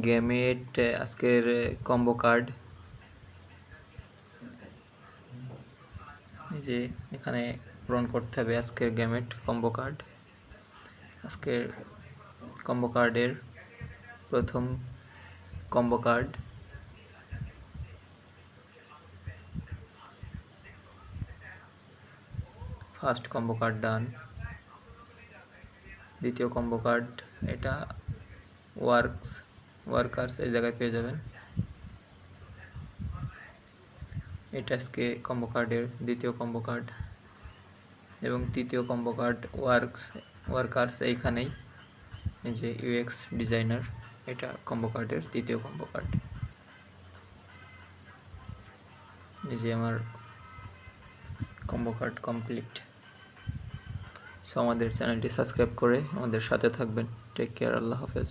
Gamete আজকের combo card, এই যে এখানে পূরণ করতে হবে আজকের গেমেট কম্বো কার্ড। আজকের কম্বো কার্ডের প্রথম combo card, first combo card done. দ্বিতীয় কম্বো কার্ড, এটা ওয়ার্কার্স এই জায়গায় পেয়ে যাবেন। এটা আজকে কম্বো কার্ডের দ্বিতীয় কম্বো কার্ড এবং তৃতীয় কম্বো কার্ড ওয়ার্কার্স এইখানেই, এই যে ইউএক্স ডিজাইনার, এটা কম্বো কার্ডের তৃতীয় কম্বো কার্ড। এই যে আমার কম্বো কার্ড কমপ্লিট। সো আমাদের চ্যানেলটি সাবস্ক্রাইব করে আমাদের সাথে থাকবেন। টেক কেয়ার, আল্লাহ হাফেজ।